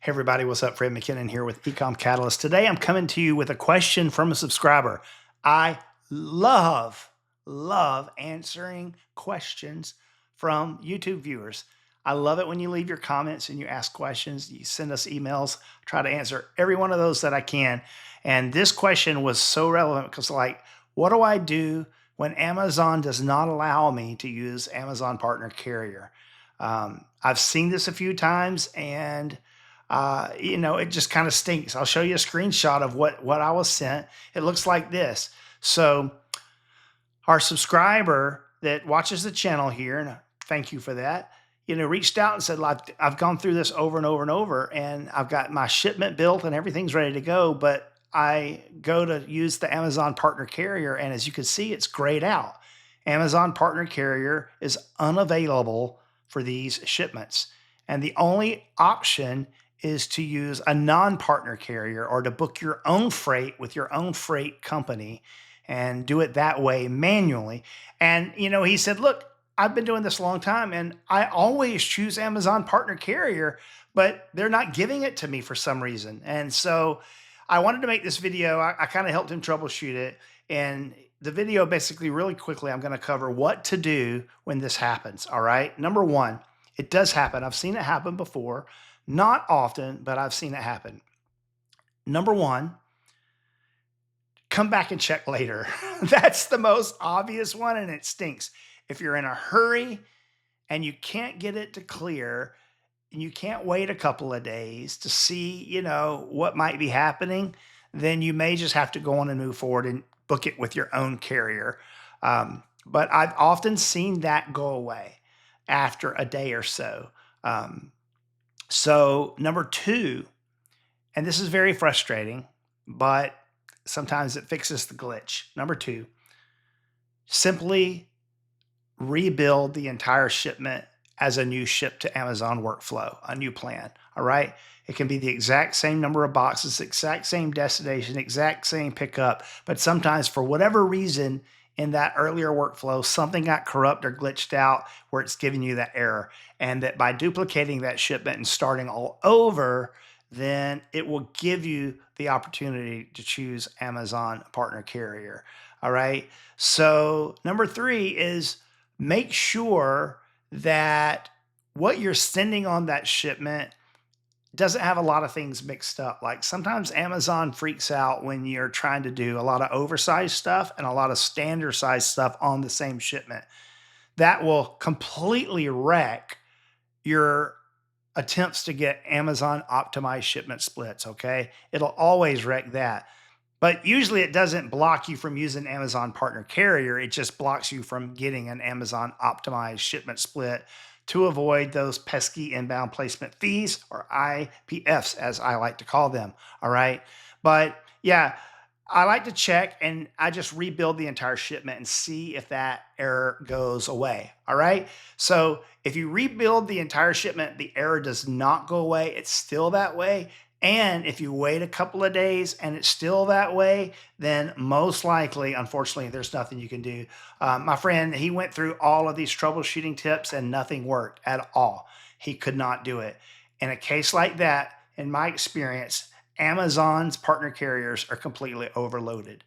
Hey everybody, what's up? Fred McKinnon here with eComCatalyst. Today I'm coming to you with a question from a subscriber. I love answering questions from YouTube viewers. I love it when you leave your comments and you ask questions, you send us emails. I try to answer every one of those that I can. And this question was so relevant because what do I do when Amazon does not allow me to use Amazon Partner Carrier? I've seen this a few times and it just kind of stinks. I'll show you a screenshot of what I was sent. It looks like this. So our subscriber that watches the channel here, and thank you for that, reached out and said, I've gone through this over and over and over, and I've got my shipment built and everything's ready to go, but I go to use the Amazon Partner Carrier, and as you can see, it's grayed out. Amazon Partner Carrier is unavailable for these shipments. And the only option is to use a non-partner carrier or to book your own freight with your own freight company and do it that way manually. And, he said, look, I've been doing this a long time and I always choose Amazon Partner Carrier, but they're not giving it to me for some reason. And so I wanted to make this video. I kind of helped him troubleshoot it. And the video basically, really quickly, I'm going to cover what to do when this happens. All right. Number one, it does happen. I've seen it happen before. Not often, but I've seen it happen. Number one, come back and check later. That's the most obvious one, and it stinks. If you're in a hurry and you can't get it to clear, and you can't wait a couple of days to see, what might be happening, then you may just have to go on and move forward and book it with your own carrier. But I've often seen that go away after a day or so. So number two, and this is very frustrating, but sometimes it fixes the glitch. Number two, simply rebuild the entire shipment as a new ship to Amazon workflow, a new plan. All right. It can be the exact same number of boxes, exact same destination, exact same pickup, but sometimes for whatever reason in that earlier workflow, something got corrupt or glitched out where it's giving you that error. And that by duplicating that shipment and starting all over, then it will give you the opportunity to choose Amazon Partner Carrier. All right. So number three is make sure that what you're sending on that shipment doesn't have a lot of things mixed up. Like sometimes Amazon freaks out when you're trying to do a lot of oversized stuff and a lot of standard size stuff on the same shipment. That will completely wreck your attempts to get Amazon optimized shipment splits. Okay. It'll always wreck that. But usually it doesn't block you from using Amazon Partner Carrier. It just blocks you from getting an Amazon optimized shipment split to avoid those pesky inbound placement fees, or IPFs, as I like to call them. All right. But yeah, I like to check and I just rebuild the entire shipment and see if that error goes away. All right. So if you rebuild the entire shipment, the error does not go away. It's still that way. And if you wait a couple of days and it's still that way, then most likely, unfortunately, there's nothing you can do. My friend, he went through all of these troubleshooting tips and nothing worked at all. He could not do it. In a case like that, in my experience, Amazon's partner carriers are completely overloaded.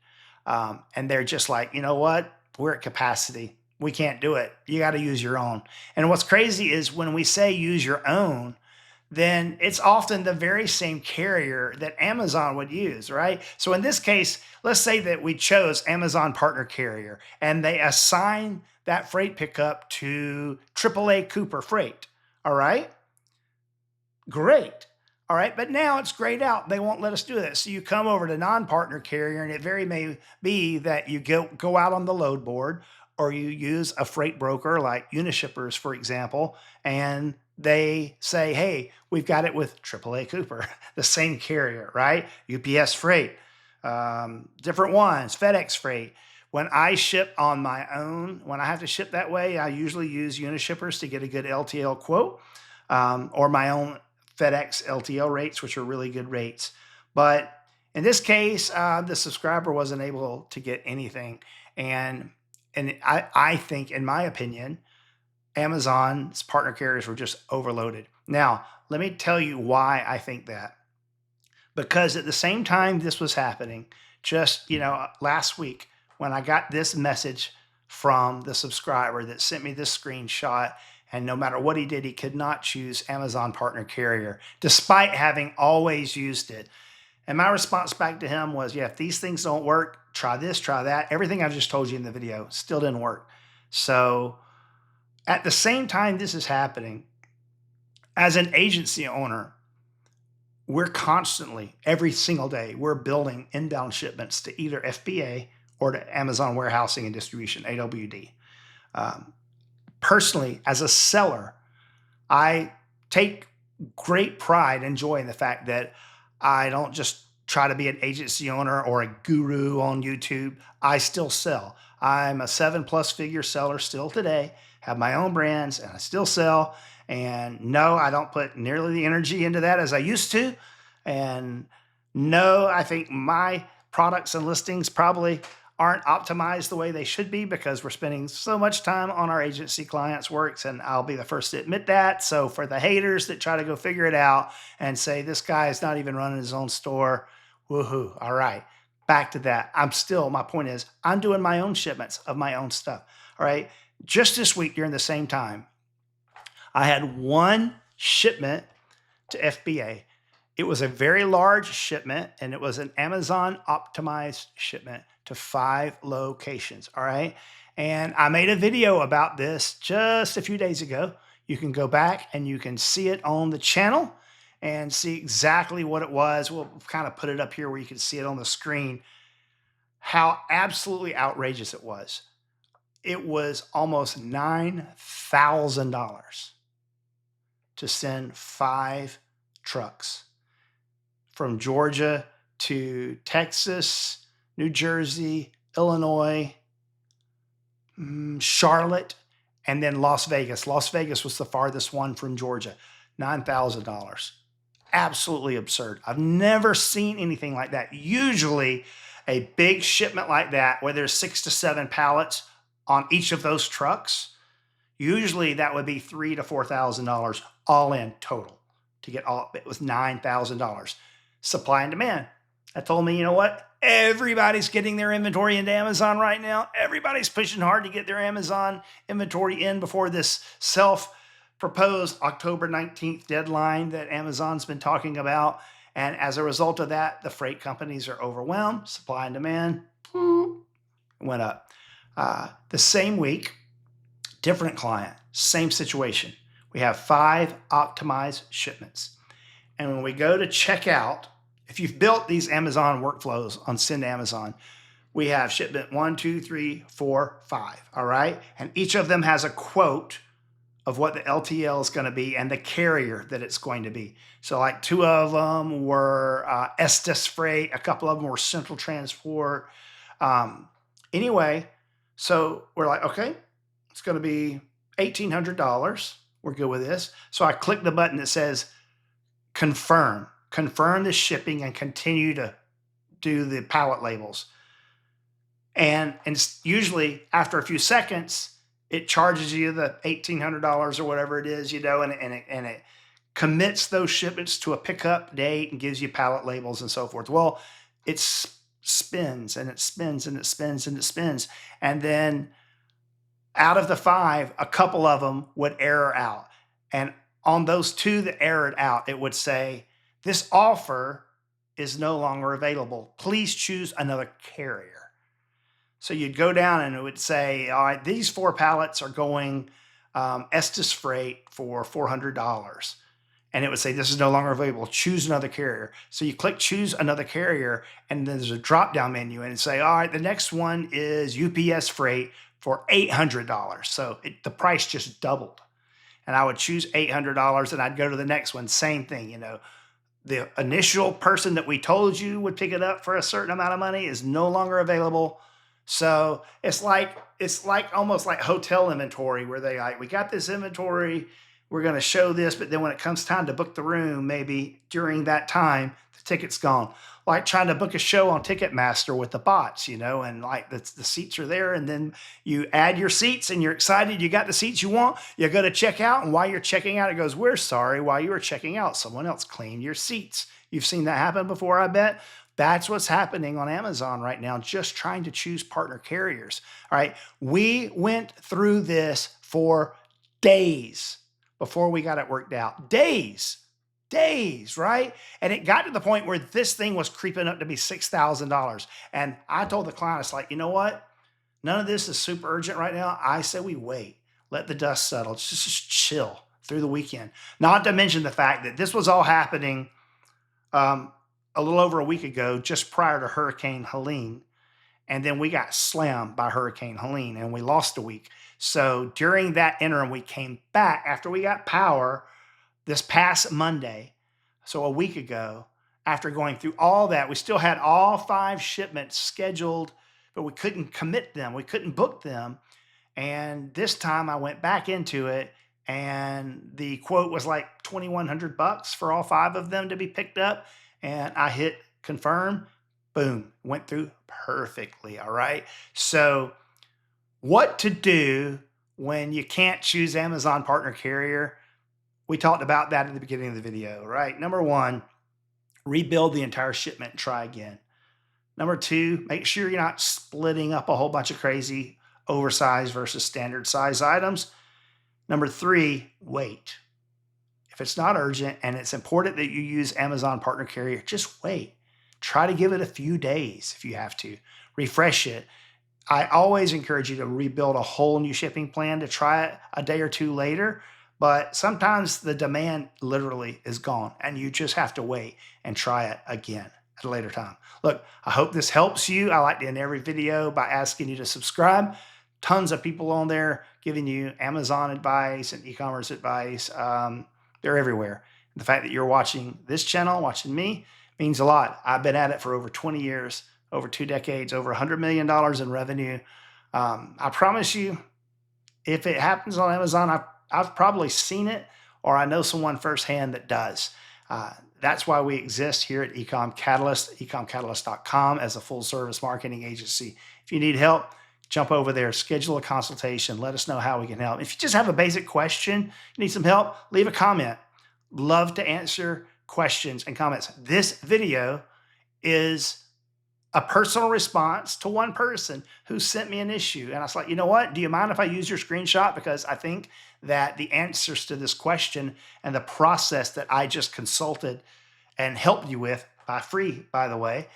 And they're just like, you know what? We're at capacity. We can't do it. You got to use your own. And what's crazy is when we say use your own, then it's often the very same carrier that Amazon would use, right? So in this case, let's say that we chose Amazon Partner Carrier and they assign that freight pickup to AAA Cooper Freight. All right, great. All right, but now it's grayed out. They won't let us do that. So you come over to non-partner carrier, and it very may be that you go out on the load board, or you use a freight broker like Unishippers, for example, and they say, hey, we've got it with AAA Cooper, the same carrier, right? UPS Freight, different ones, FedEx Freight. When I ship on my own, when I have to ship that way, I usually use Unishippers to get a good LTL quote, or my own FedEx LTL rates, which are really good rates. But in this case, the subscriber wasn't able to get anything. And I think, in my opinion, Amazon's partner carriers were just overloaded. Now, let me tell you why I think that. Because at the same time this was happening, just, last week when I got this message from the subscriber that sent me this screenshot, and no matter what he did, he could not choose Amazon Partner Carrier, despite having always used it. And my response back to him was, yeah, if these things don't work, try this, try that. Everything I've just told you in the video still didn't work. So at the same time this is happening, as an agency owner, we're constantly, every single day, we're building inbound shipments to either FBA or to Amazon Warehousing and Distribution, AWD. Personally, as a seller, I take great pride and joy in the fact that I don't just try to be an agency owner or a guru on YouTube. I still sell. I'm a 7+ figure seller still today, have my own brands, and I still sell. And no, I don't put nearly the energy into that as I used to. And no, I think my products and listings probably aren't optimized the way they should be because we're spending so much time on our agency clients' works, and I'll be the first to admit that. So for the haters that try to go figure it out and say this guy is not even running his own store, woohoo, all right, back to that. My point is, I'm doing my own shipments of my own stuff, all right? Just this week during the same time, I had one shipment to FBA. It was a very large shipment, and it was an Amazon optimized shipment to 5 locations, all right? And I made a video about this just a few days ago. You can go back and you can see it on the channel and see exactly what it was. We'll kind of put it up here where you can see it on the screen, how absolutely outrageous it was. It was almost $9,000 to send 5 trucks from Georgia to Texas, New Jersey, Illinois, Charlotte, and then Las Vegas. Las Vegas was the farthest one from Georgia. $9,000. Absolutely absurd. I've never seen anything like that. Usually a big shipment like that, where there's 6 to 7 pallets on each of those trucks, usually that would be $3,000 to $4,000 all in total to get all. It was $9,000. Supply and demand. That told me, you know what? Everybody's getting their inventory into Amazon right now. Everybody's pushing hard to get their Amazon inventory in before this self-proposed October 19th deadline that Amazon's been talking about. And as a result of that, the freight companies are overwhelmed. Supply and demand went up. The same week, different client, same situation. We have 5 optimized shipments. And when we go to checkout, if you've built these Amazon workflows on Send Amazon, we have shipment 1, 2, 3, 4, 5, all right? And each of them has a quote of what the LTL is going to be and the carrier that it's going to be. So like 2 of them were Estes Freight, a couple of them were Central Transport. Anyway, so we're like, okay, it's going to be $1,800. We're good with this. So I click the button that says confirm the shipping and continue to do the pallet labels. And usually after a few seconds, it charges you the $1,800 or whatever it is, and it commits those shipments to a pickup date and gives you pallet labels and so forth. Well, it spins and it spins and it spins and it spins. And then out of the 5, a couple of them would error out. And on those 2 that errored out, it would say, this offer is no longer available. Please choose another carrier. So you'd go down and it would say, all right, these 4 pallets are going Estes Freight for $400. And it would say, this is no longer available. Choose another carrier. So you click choose another carrier, and then there's a drop-down menu, and it'd say, all right, the next one is UPS Freight for $800. So the price just doubled. And I would choose $800, and I'd go to the next one. Same thing, the initial person that we told you would pick it up for a certain amount of money is no longer available. So it's like almost like hotel inventory, where we got this inventory, we're going to show this, but then when it comes time to book the room, maybe during that time, the ticket's gone. Like trying to book a show on Ticketmaster with the bots, you know, and like the seats are there, and then you add your seats and you're excited, you got the seats you want, you go to check out, and while you're checking out, it goes, we're sorry, while you were checking out, someone else claimed your seats. You've seen that happen before, I bet. That's what's happening on Amazon right now, just trying to choose partner carriers. All right, we went through this for days before we got it worked out. Days, right? And it got to the point where this thing was creeping up to be $6,000. And I told the client, it's like, you know what? None of this is super urgent right now. I say we wait, let the dust settle, just chill through the weekend. Not to mention the fact that this was all happening a little over a week ago, just prior to Hurricane Helene. And then we got slammed by Hurricane Helene and we lost a week. So during that interim, we came back after we got power this past Monday, so a week ago. After going through all that, we still had all 5 shipments scheduled, but we couldn't commit them. We couldn't book them. And this time I went back into it, and the quote was like $2,100 for all 5 of them to be picked up. And I hit confirm, boom, went through perfectly. All right. So what to do when you can't choose Amazon partner carrier? We talked about that at the beginning of the video, right? Number 1, rebuild the entire shipment and try again. Number 2, make sure you're not splitting up a whole bunch of crazy oversized versus standard size items. Number 3, wait. If it's not urgent and it's important that you use Amazon partner carrier, just wait. Try to give it a few days if you have to. Refresh it. I always encourage you to rebuild a whole new shipping plan to try it a day or 2 later. But sometimes the demand literally is gone and you just have to wait and try it again at a later time. Look, I hope this helps you. I like to end every video by asking you to subscribe. Tons of people on there giving you Amazon advice and e-commerce advice. They're everywhere. The fact that you're watching this channel, watching me, means a lot. I've been at it for over 20 years, over 2 decades, over $100 million in revenue. I promise you, if it happens on Amazon, I've probably seen it, or I know someone firsthand that does. That's why we exist here at eComCatalyst, eComCatalyst.com, as a full-service marketing agency. If you need help, jump over there, schedule a consultation, let us know how we can help. If you just have a basic question, you need some help, leave a comment. Love to answer questions and comments. This video is a personal response to one person who sent me an issue. And I was like, you know what? Do you mind if I use your screenshot? Because I think that the answers to this question and the process that I just consulted and helped you with free, by the way,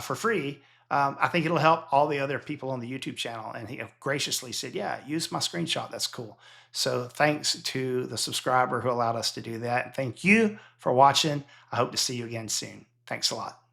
for free, I think it'll help all the other people on the YouTube channel. And he graciously said, yeah, use my screenshot. That's cool. So thanks to the subscriber who allowed us to do that. And thank you for watching. I hope to see you again soon. Thanks a lot.